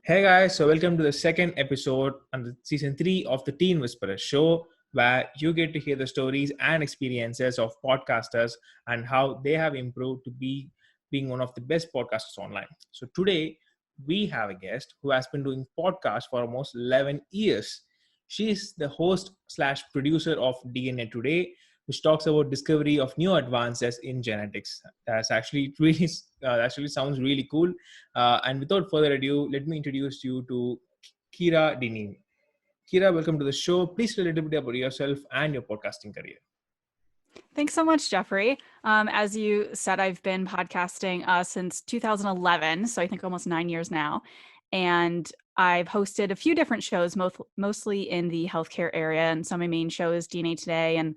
Hey guys, so welcome to the second episode on the season 3 of the Teen Whisperer show, where you get to hear the stories and experiences of podcasters and how they have improved to being one of the best podcasters online. So today we have a guest who has been doing podcasts for almost 11 years. She is the host slash producer of DNA Today, which talks about discovery of new advances in genetics. That's actually really actually sounds really cool. And without further ado, let me introduce you to Kira Dineen. Kira, welcome to the show. Please tell a little bit about yourself and your podcasting career. Thanks so much, Jeffrey. As you said, I've been podcasting since 2011, so I think almost 9 years now. And I've hosted a few different shows, mostly in the healthcare area. And so my main show is DNA Today. And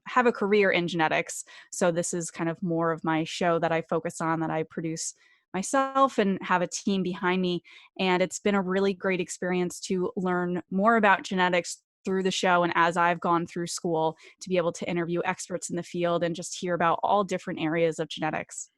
have a career in genetics. So this is kind of more of my show that I focus on, that I produce myself and have a team behind me. And it's been a really great experience to learn more about genetics through the show and as I've gone through school, to be able to interview experts in the field and just hear about all different areas of genetics.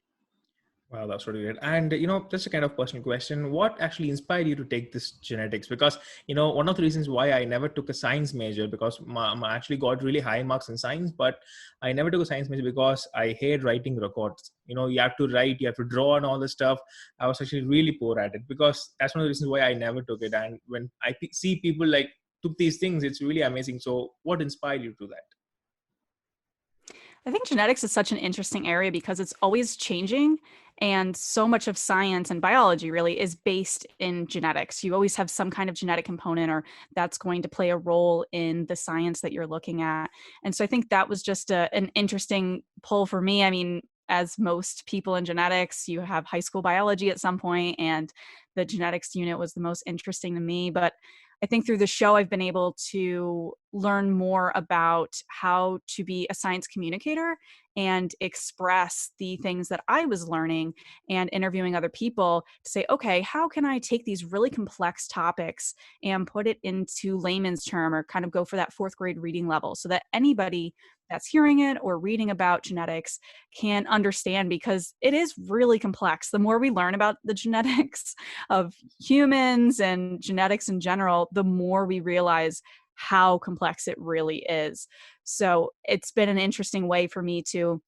Wow, that's really great. And just a kind of personal question: what actually inspired you to take this genetics? Because one of the reasons why I never took a science major, because I actually got really high marks in science, but I never took a science major because I hate writing records. You have to write, you have to draw, and all this stuff. I was actually really poor at it, because that's one of the reasons why I never took it. And when I see people like took these things, it's really amazing. So, what inspired you to that? I think genetics is such an interesting area because it's always changing. And so much of science and biology really is based in genetics. You always have some kind of genetic component, or that's going to play a role in the science that you're looking at. And so I think that was just an interesting pull for me. I mean, as most people in genetics, you have high school biology at some point, and the genetics unit was the most interesting to me. But I think through the show, I've been able to learn more about how to be a science communicator and express the things that I was learning and interviewing other people to say, okay, how can I take these really complex topics and put it into layman's term, or kind of go for that fourth grade reading level, so that anybody that's hearing it or reading about genetics can understand, because it is really complex. The more we learn about the genetics of humans and genetics in general, the more we realize how complex it really is. So it's been an interesting way for me to,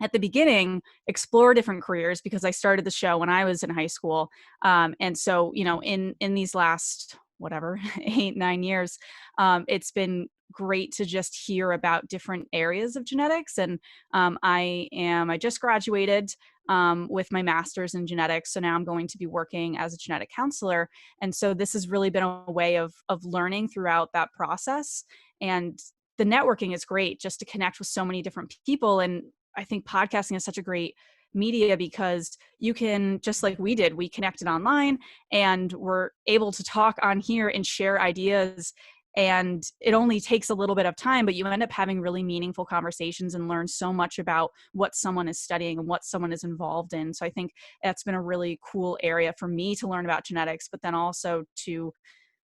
at the beginning, explore different careers, because I started the show when I was in high school. And so, in these last, whatever, 8, 9 years, it's been great to just hear about different areas of genetics. And I just graduated with my master's in genetics. So now I'm going to be working as a genetic counselor. And so this has really been a way of learning throughout that process. And the networking is great, just to connect with so many different people. And I think podcasting is such a great media, because you can, just like we did, we connected online and we're able to talk on here and share ideas. And it only takes a little bit of time, but you end up having really meaningful conversations and learn so much about what someone is studying and what someone is involved in. So I think that's been a really cool area for me to learn about genetics, but then also to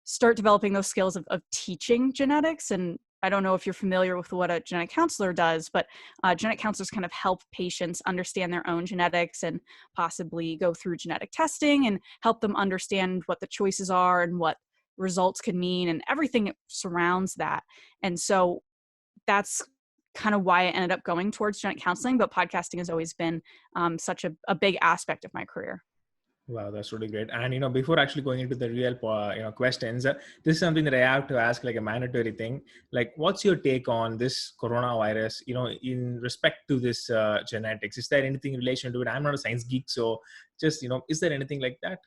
start developing those skills of teaching genetics. And I don't know if you're familiar with what a genetic counselor does, but genetic counselors kind of help patients understand their own genetics and possibly go through genetic testing and help them understand what the choices are and what results could mean and everything that surrounds that. And so that's kind of why I ended up going towards genetic counseling, but podcasting has always been such a big aspect of my career. Wow, that's really great. And before actually going into the real questions, this is something that I have to ask, like a mandatory thing. Like, what's your take on this coronavirus? In respect to this genetics, is there anything in relation to it? I'm not a science geek, so just is there anything like that?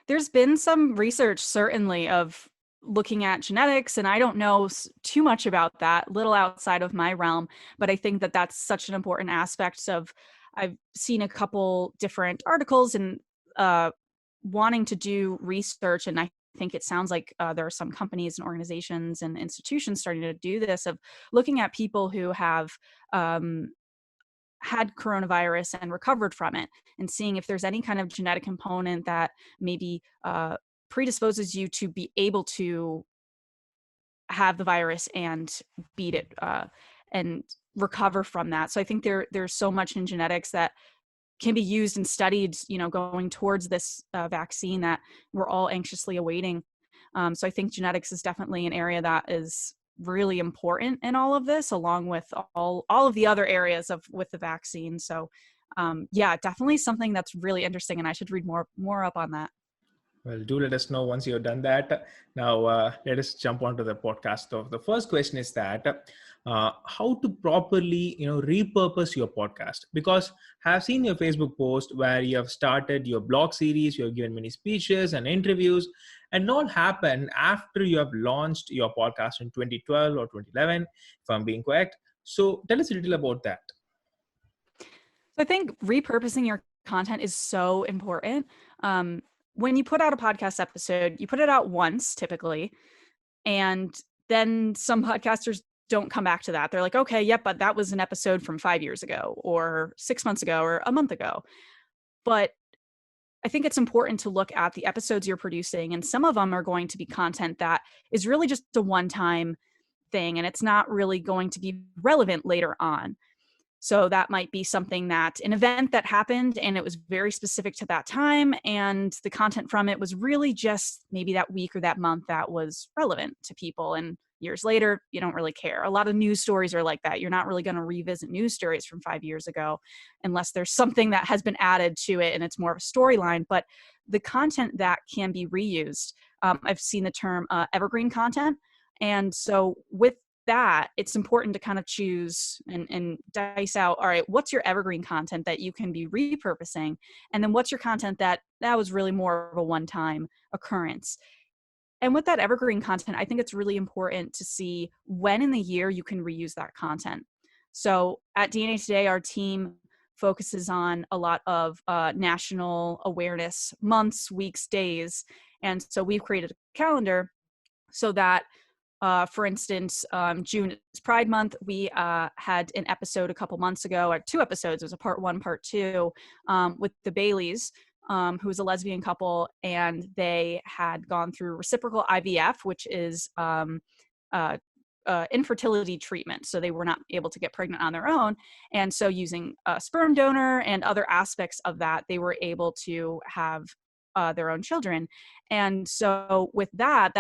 There's been some research, certainly, of looking at genetics, and I don't know too much about that, little outside of my realm, but I think that that's such an important aspect of, I've seen a couple different articles and wanting to do research, and I think it sounds like there are some companies and organizations and institutions starting to do this, of looking at people who have had coronavirus and recovered from it, and seeing if there's any kind of genetic component that maybe predisposes you to be able to have the virus and beat it and recover from that. So I think there's so much in genetics that can be used and studied, going towards this vaccine that we're all anxiously awaiting. So I think genetics is definitely an area that is really important in all of this, along with all of the other areas with the vaccine. So yeah, definitely something that's really interesting, and I should read more up on that. Well, do let us know once you've done that. Now, let us jump onto the podcast. So the first question is that how to properly, repurpose your podcast? Because I've seen your Facebook post where you have started your blog series, you have given many speeches and interviews, and all happened after you have launched your podcast in 2012 or 2011, if I'm being correct. So tell us a little about that. So I think repurposing your content is so important. When you put out a podcast episode, you put it out once typically, and then some podcasters don't come back to that. They're like, okay, yep, but that was an episode from 5 years ago or 6 months ago or a month ago. But I think it's important to look at the episodes you're producing, and some of them are going to be content that is really just a one-time thing, and it's not really going to be relevant later on. So that might be something that an event that happened and it was very specific to that time, and the content from it was really just maybe that week or that month that was relevant to people. And years later, you don't really care. A lot of news stories are like that. You're not really going to revisit news stories from 5 years ago unless there's something that has been added to it and it's more of a storyline. But the content that can be reused, I've seen the term evergreen content. And so with that, it's important to kind of choose and dice out, all right, what's your evergreen content that you can be repurposing? And then what's your content that was really more of a one-time occurrence? And with that evergreen content, I think it's really important to see when in the year you can reuse that content. So at DNA Today, our team focuses on a lot of national awareness months, weeks, days. And so we've created a calendar so that for instance, June is Pride Month. We had an episode a couple months ago, or 2 episodes. It was a part 1, part 2, with the Baileys, who was a lesbian couple, and they had gone through reciprocal IVF, which is infertility treatment. So they were not able to get pregnant on their own. And so using a sperm donor and other aspects of that, they were able to have their own children. And so with that,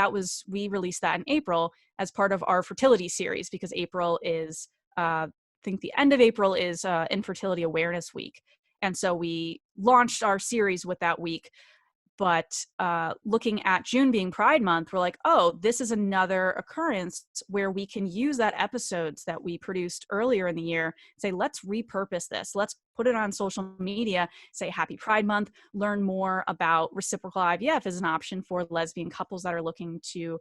we released that in April as part of our fertility series, because April is, I think the end of April is Infertility Awareness Week. And so we launched our series with that week. But looking at June being Pride Month, we're like, oh, this is another occurrence where we can use that episodes that we produced earlier in the year, say, let's repurpose this. Let's put it on social media, say Happy Pride Month, learn more about reciprocal IVF as an option for lesbian couples that are looking to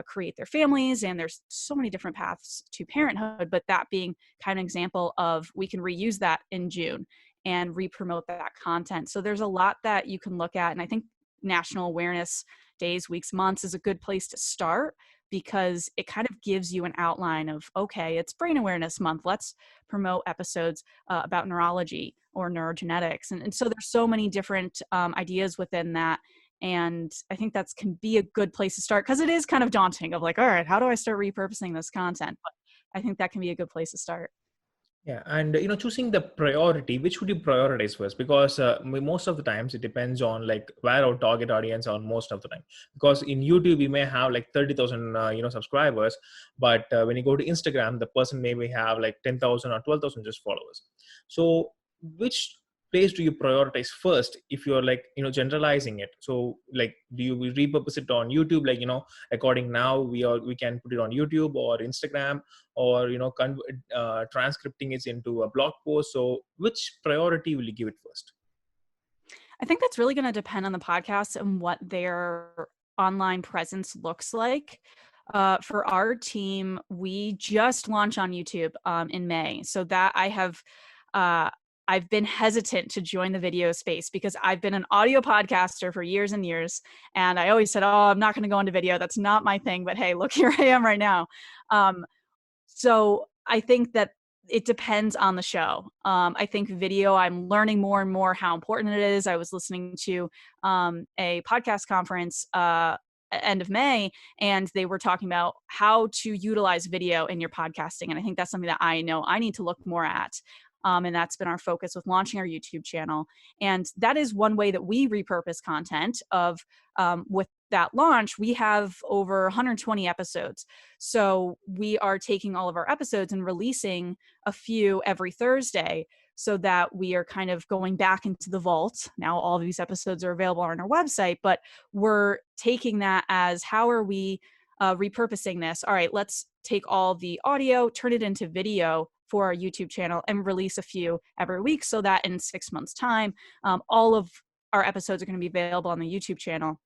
create their families. And there's so many different paths to parenthood, but that being kind of an example of we can reuse that in June and re-promote that content. So there's a lot that you can look at. And I think National Awareness Days, Weeks, Months is a good place to start, because it kind of gives you an outline of, okay, it's Brain Awareness Month. Let's promote episodes about neurology or neurogenetics. And so there's so many different ideas within that. And I think that's can be a good place to start, because it is kind of daunting of like, all right, how do I start repurposing this content? But I think that can be a good place to start. Yeah, and choosing the priority, which would you prioritize first? Because most of the times it depends on like where our target audience are most of the time. Because in YouTube we may have like 30,000 subscribers, but when you go to Instagram, the person maybe have like 10,000 or 12,000 just followers. So which place do you prioritize first if you're like generalizing it? So like, do you repurpose it on YouTube, like according now we can put it on YouTube or Instagram, or transcripting it into a blog post? So which priority will you give it first? I think that's really going to depend on the podcast and what their online presence looks like. For our team, we just launched on YouTube in May. So that I've been hesitant to join the video space because I've been an audio podcaster for years and years. And I always said, oh, I'm not going to go into video. That's not my thing. But hey, look, here I am right now. So I think that it depends on the show. I think video, I'm learning more and more how important it is. I was listening to a podcast conference end of May, and they were talking about how to utilize video in your podcasting. And I think that's something that I know I need to look more at. And that's been our focus with launching our YouTube channel. And that is one way that we repurpose content of with that launch, we have over 120 episodes. So we are taking all of our episodes and releasing a few every Thursday so that we are kind of going back into the vault. Now all of these episodes are available on our website, but we're taking that as how are we repurposing this? All right, let's take all the audio, turn it into video for our YouTube channel and release a few every week so that in 6 months' time, all of our episodes are going to be available on the YouTube channel.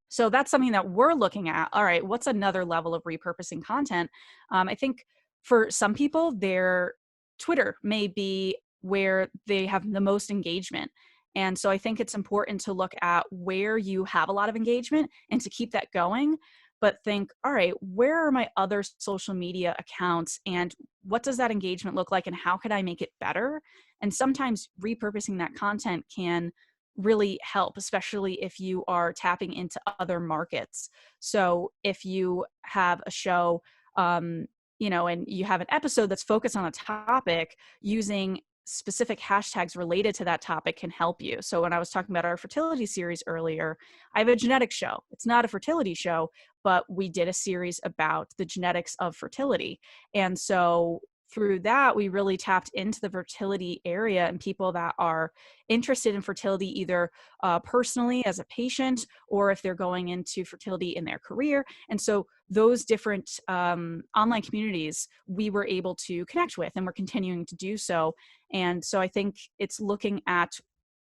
So that's something that we're looking at. All right, what's another level of repurposing content? I think for some people, their Twitter may be where they have the most engagement. And so I think it's important to look at where you have a lot of engagement and to keep that going. But think, all right, where are my other social media accounts and what does that engagement look like and how could I make it better? And sometimes repurposing that content can really help, especially if you are tapping into other markets. So if you have a show, and you have an episode that's focused on a topic, using specific hashtags related to that topic can help you. So when I was talking about our fertility series earlier, I have a genetics show. It's not a fertility show, but we did a series about the genetics of fertility. And so through that, we really tapped into the fertility area and people that are interested in fertility, either personally as a patient or if they're going into fertility in their career. And so those different online communities we were able to connect with, and we're continuing to do so. And so I think it's looking at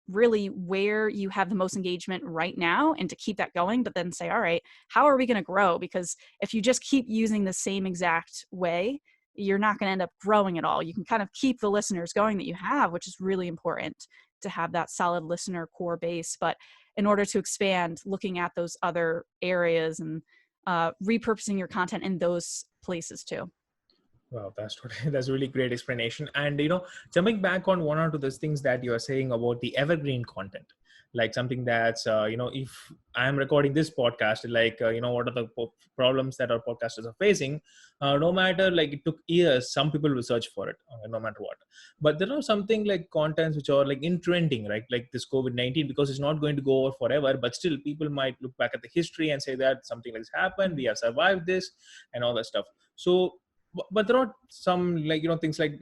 really where you have the most engagement right now and to keep that going, but then say, all right, how are we going to grow? Because if you just keep using the same exact way, you're not going to end up growing at all. You can kind of keep the listeners going that you have, which is really important to have that solid listener core base. But in order to expand, looking at those other areas and repurposing your content in those places too. Wow, that's a really great explanation. And jumping back on one or two those things that you are saying about the evergreen content, like something that's if I'm recording this podcast, like what are the problems that our podcasters are facing, no matter, like it took years, some people will search for it, no matter what. But there are something like contents which are like in trending, right? Like this COVID-19, because it's not going to go over forever, but still people might look back at the history and say that something like this happened, we have survived this and all that stuff. So but there are some, like things like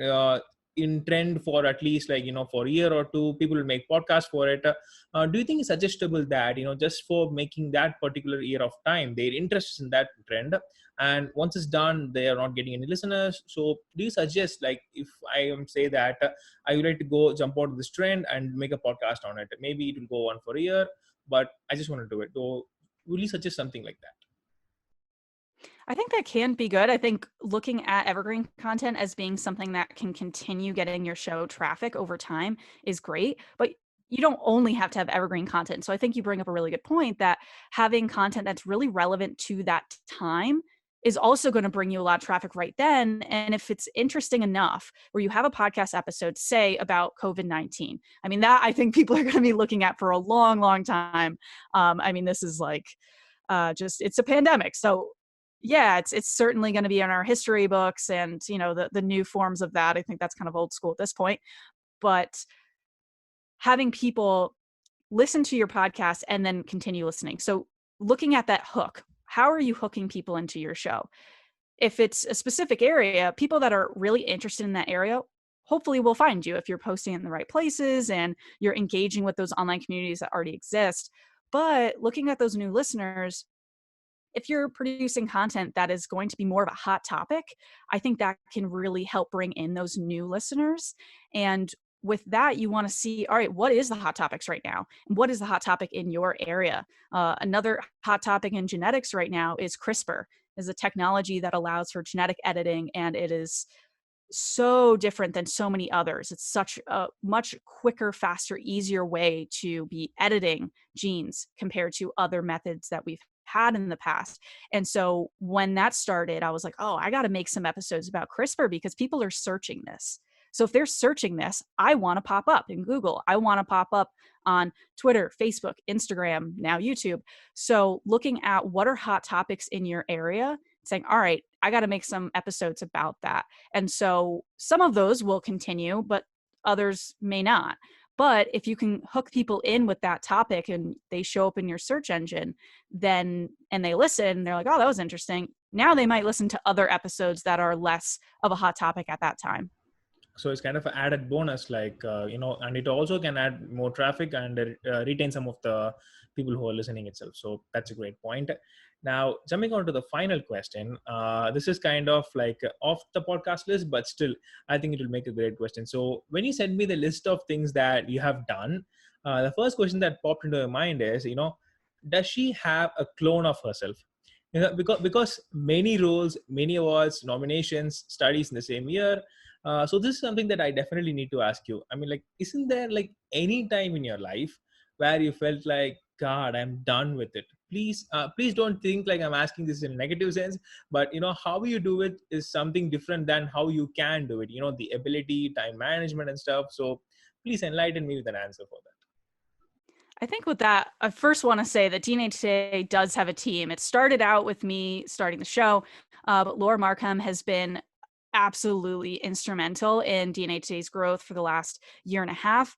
in trend for at least, like for a year or two, people will make podcasts for it. Do you think it's suggestible that just for making that particular year of time, they're interested in that trend, and once it's done they are not getting any listeners? So do you suggest, like, if I am say that I would like to go jump out of this trend and make a podcast on it, maybe it will go on for a year, but I just want to do it, so will you suggest something like that? I think that can be good. I think looking at evergreen content as being something that can continue getting your show traffic over time is great, but you don't only have to have evergreen content. So I think you bring up a really good point that having content that's really relevant to that time is also going to bring you a lot of traffic right then. And if it's interesting enough where you have a podcast episode, say about COVID-19, I mean, that I think people are going to be looking at for a long, long time. I mean, this is like, it's a pandemic. So yeah, it's certainly going to be in our history books and, the new forms of that. I think that's kind of old school at this point, but having people listen to your podcast and then continue listening. So looking at that hook, how are you hooking people into your show? If it's a specific area, people that are really interested in that area hopefully will find you if you're posting in the right places and you're engaging with those online communities that already exist. But looking at those new listeners, if you're producing content that is going to be more of a hot topic, I think that can really help bring in those new listeners. And with that, you want to see, all right, what is the hot topics right now? And what is the hot topic in your area? Another hot topic in genetics right now is CRISPR, is a technology that allows for genetic editing, and it is so different than so many others. It's such a much quicker, faster, easier way to be editing genes compared to other methods that we've had in the past. And so when that started, I was like, oh, I got to make some episodes about CRISPR because people are searching this. So if they're searching this, I want to pop up in Google. I want to pop up on Twitter, Facebook, Instagram, now YouTube. So looking at what are hot topics in your area saying, all right, I got to make some episodes about that. And so some of those will continue, but others may not. But if you can hook people in with that topic and they show up in your search engine, then, and they listen, they're like, oh, that was interesting. Now they might listen to other episodes that are less of a hot topic at that time. So it's kind of an added bonus, like and it also can add more traffic and retain some of the people who are listening itself. So that's a great point. Now jumping on to the final question, this is kind of like off the podcast list, but still I think it will make a great question. So when you send me the list of things that you have done, the first question that popped into my mind is, does she have a clone of herself? Because many roles, many awards, nominations, studies in the same year. So this is something that I definitely need to ask you. I mean, like, isn't there like any time in your life where you felt like, God, I'm done with it? Please don't think like I'm asking this in a negative sense, but how you do it is something different than how you can do it. The ability, time management, and stuff. So please enlighten me with an answer for that. I think with that, I first want to say that DNA Today does have a team. It started out with me starting the show, but Laura Markham has been absolutely instrumental in DNA Today's growth for the last year and a half.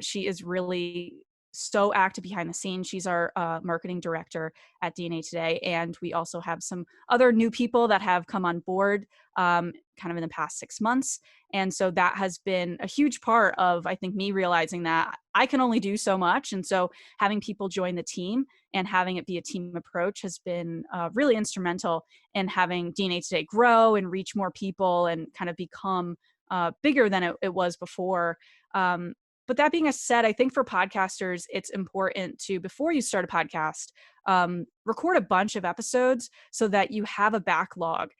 She is really so active behind the scenes. She's our marketing director at DNA Today. And we also have some other new people that have come on board kind of in the past 6 months. And so that has been a huge part of, I think, me realizing that I can only do so much. And so having people join the team and having it be a team approach has been really instrumental in having DNA Today grow and reach more people and kind of become bigger than it was before. But that being said, I think for podcasters, it's important to, before you start a podcast, record a bunch of episodes so that you have a backlog,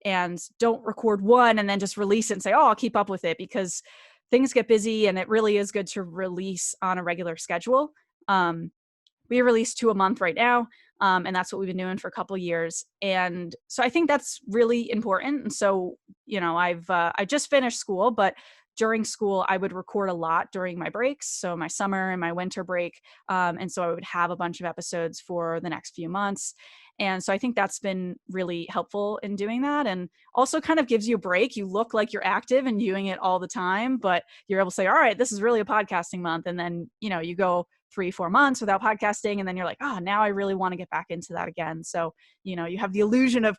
and don't record one and then just release it and say, oh, I'll keep up with it, because things get busy and it really is good to release on a regular schedule. We release 2 a month right now. And that's what we've been doing for a couple of years. And so I think that's really important. And so, I just finished school, but during school, I would record a lot during my breaks. So my summer and my winter break. And so I would have a bunch of episodes for the next few months. And so I think that's been really helpful in doing that. And also kind of gives you a break. You look like you're active and doing it all the time, but you're able to say, all right, this is really a podcasting month. And then, you go 3-4 months without podcasting, and then you're like, oh, now I really want to get back into that again. So, you have the illusion of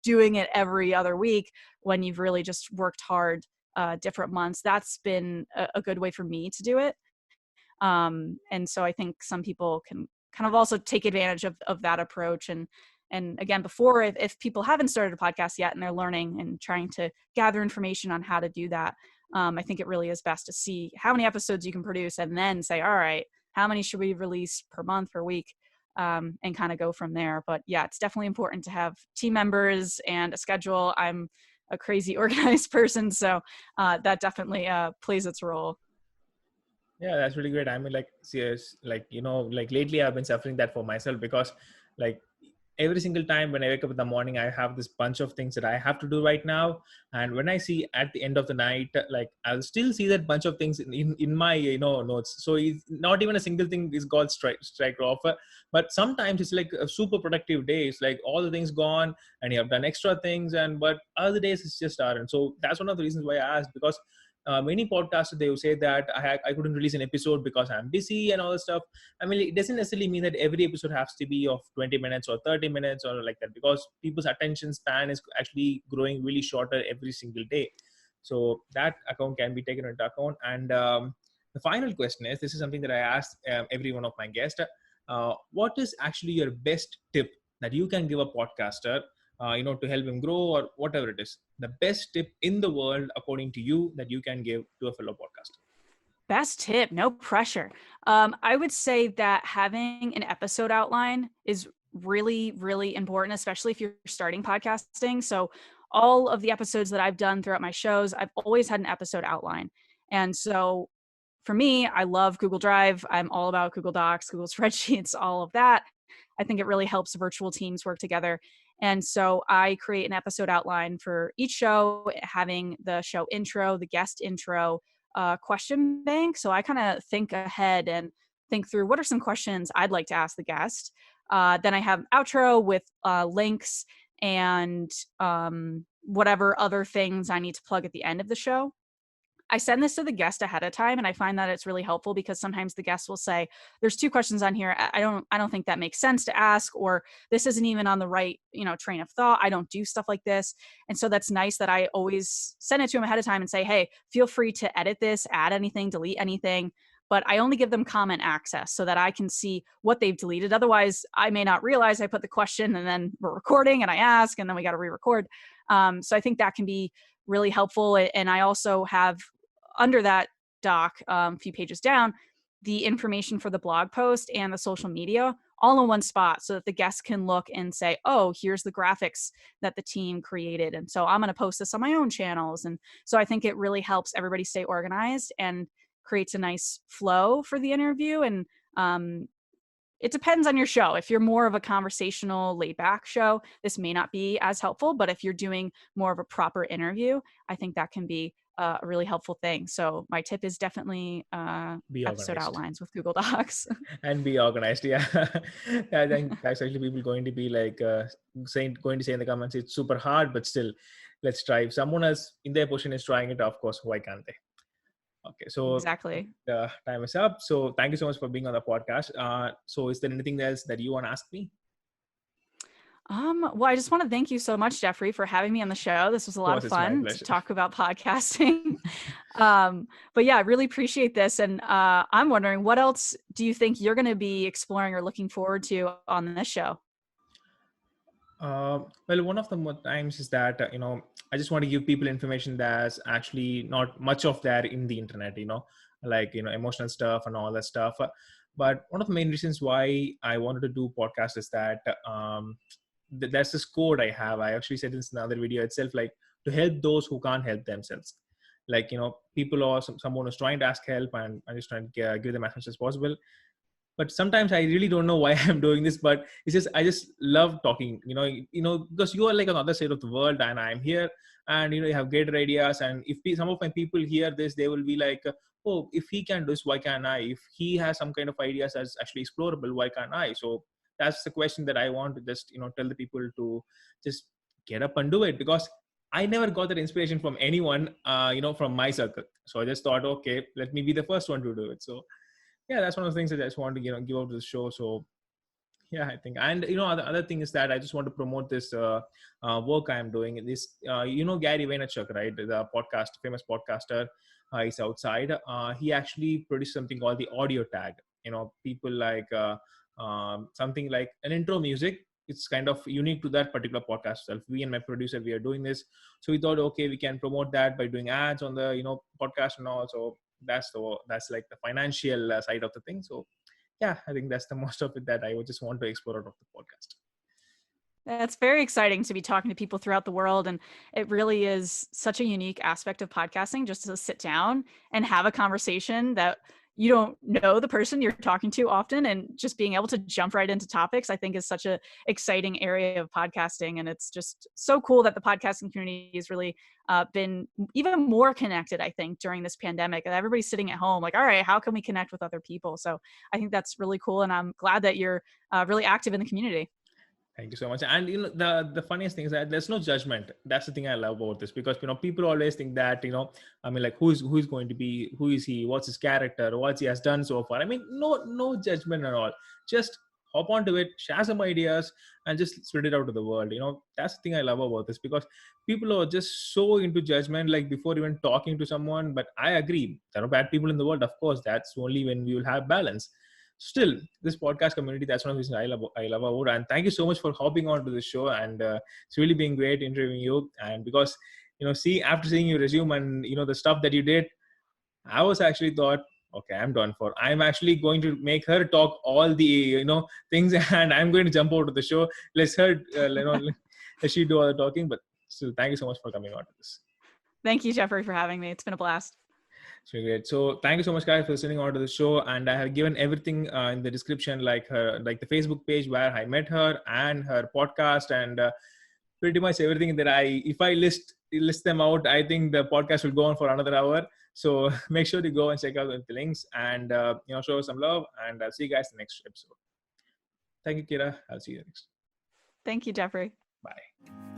doing it every other week when you've really just worked hard different months. That's been a good way for me to do it. And so I think some people can kind of also take advantage of that approach. And again, before, if people haven't started a podcast yet and they're learning and trying to gather information on how to do that, I think it really is best to see how many episodes you can produce and then say, all right, how many should we release per month, per week, and kind of go from there. But yeah, it's definitely important to have team members and a schedule. I'm a crazy organized person, so that definitely plays its role. Yeah, that's really great. I mean, like, serious, like, like lately I've been suffering that for myself, because like every single time when I wake up in the morning, I have this bunch of things that I have to do right now. And when I see at the end of the night, like, I'll still see that bunch of things in my, notes. So it's not even a single thing is called strike off. But sometimes it's like a super productive day. It's like all the things gone and you have done extra things. But other days it's just aren't. So that's one of the reasons why I asked, because many podcasters, they will say that I couldn't release an episode because I'm busy and all this stuff. I mean, it doesn't necessarily mean that every episode has to be of 20 minutes or 30 minutes or like that, because people's attention span is actually growing really shorter every single day. So that account can be taken into account. And the final question is, this is something that I asked every one of my guests. What is actually your best tip that you can give a podcaster, to help him grow, or whatever it is, the best tip in the world, according to you, that you can give to a fellow podcaster? Best tip, no pressure. I would say that having an episode outline is really, really important, especially if you're starting podcasting. So all of the episodes that I've done throughout my shows, I've always had an episode outline. And so for me, I love Google Drive. I'm all about Google Docs, Google Spreadsheets, all of that. I think it really helps virtual teams work together. And so I create an episode outline for each show, having the show intro, the guest intro, question bank. So I kind of think ahead and think through what are some questions I'd like to ask the guest. Then I have outro with links and whatever other things I need to plug at the end of the show. I send this to the guest ahead of time, and I find that it's really helpful because sometimes the guest will say, "There's 2 questions on here. I don't think that makes sense to ask," or "This isn't even on the right, train of thought. I don't do stuff like this." And so that's nice that I always send it to them ahead of time and say, "Hey, feel free to edit this, add anything, delete anything." But I only give them comment access so that I can see what they've deleted. Otherwise, I may not realize I put the question and then we're recording and I ask and then we got to re-record. So I think that can be really helpful. And I also have under that doc, a few pages down, the information for the blog post and the social media all in one spot so that the guests can look and say, oh, here's the graphics that the team created. And so I'm going to post this on my own channels. And so I think it really helps everybody stay organized and creates a nice flow for the interview. And it depends on your show. If you're more of a conversational, laid back show, this may not be as helpful. But if you're doing more of a proper interview, I think that can be a really helpful thing. So my tip is definitely Be episode organized. outlines with Google Docs. And be organized. Yeah. I think that's actually people going to be like going to say in the comments, it's super hard, but still, let's try. If someone else in their position is trying it, of course, why can't they? Okay, so Exactly. the time is up. So thank you so much for being on the podcast. So is there anything else that you want to ask me? Well, I just want to thank you so much, Jeffrey, for having me on the show. This was a Of lot of course, it's my fun to pleasure. talk about podcasting. But yeah, I really appreciate this. And I'm wondering, what else do you think you're going to be exploring or looking forward to on this show? Well, one of the more times is that I just want to give people information that's actually not much of there in the internet. Like emotional stuff and all that stuff. But one of the main reasons why I wanted to do podcast is that there's this code I have. I actually said this in another video itself, like to help those who can't help themselves. Like people or someone who's trying to ask help, and I'm just trying to give them as much as possible. But sometimes I really don't know why I'm doing this, but it's just I just love talking, because you are like on the other side of the world and I'm here, and you have greater ideas. And if some of my people hear this, they will be like, oh, if he can do this, why can't I? If he has some kind of ideas that's actually explorable, why can't I? So that's the question that I want to just tell the people to just get up and do it, because I never got that inspiration from anyone, from my circle. So I just thought, okay, let me be the first one to do it. So yeah, that's one of the things that I just want to give out to the show. So yeah, I think, and other thing is that I just want to promote this work I am doing. This Gary Vaynerchuk, right, the famous podcaster, is outside. He actually produced something called the audio tag. People like something like an intro music. It's kind of unique to that particular podcast itself. We and my producer, we are doing this, so we thought, okay, we can promote that by doing ads on the podcast and all. So that's like the financial side of the thing. So yeah, I think that's the most of it that I would just want to explore out of the podcast. That's very exciting to be talking to people throughout the world. And it really is such a unique aspect of podcasting, just to sit down and have a conversation that you don't know the person you're talking to often, and just being able to jump right into topics, I think is such a exciting area of podcasting. And it's just so cool that the podcasting community has really been even more connected, I think, during this pandemic. And everybody's sitting at home like, all right, how can we connect with other people? So I think that's really cool. And I'm glad that you're really active in the community. Thank you so much. And the funniest thing is that there's no judgment. That's the thing I love about this, because people always think that I mean, like, who's going to be, who is he, what's his character, what he has done so far. I mean, no judgment at all. Just hop onto it, share some ideas, and just spread it out to the world. That's the thing I love about this, because people are just so into judgment, like before even talking to someone. But I agree, there are bad people in the world, of course. That's only when we will have balance. Still, this podcast community, that's one of the reasons I love about. And thank you so much for hopping on to the show. And it's really been great interviewing you. And because after seeing your resume and the stuff that you did, I was actually thought, okay, I'm actually going to make her talk all the things, and I'm going to jump out of the show. Let she do all the talking. But still, thank you so much for coming on to this. Thank you, Jeffrey, for having me. It's been a blast. So great. So thank you so much, guys, for listening on to the show. And I have given everything in the description, like the Facebook page where I met her, and her podcast, and pretty much everything that if I list them out, I think the podcast will go on for another hour. So make sure to go and check out the links, and show us some love. And I'll see you guys in the next episode. Thank you, Kira. I'll see you next. Thank you, Jeffrey. Bye.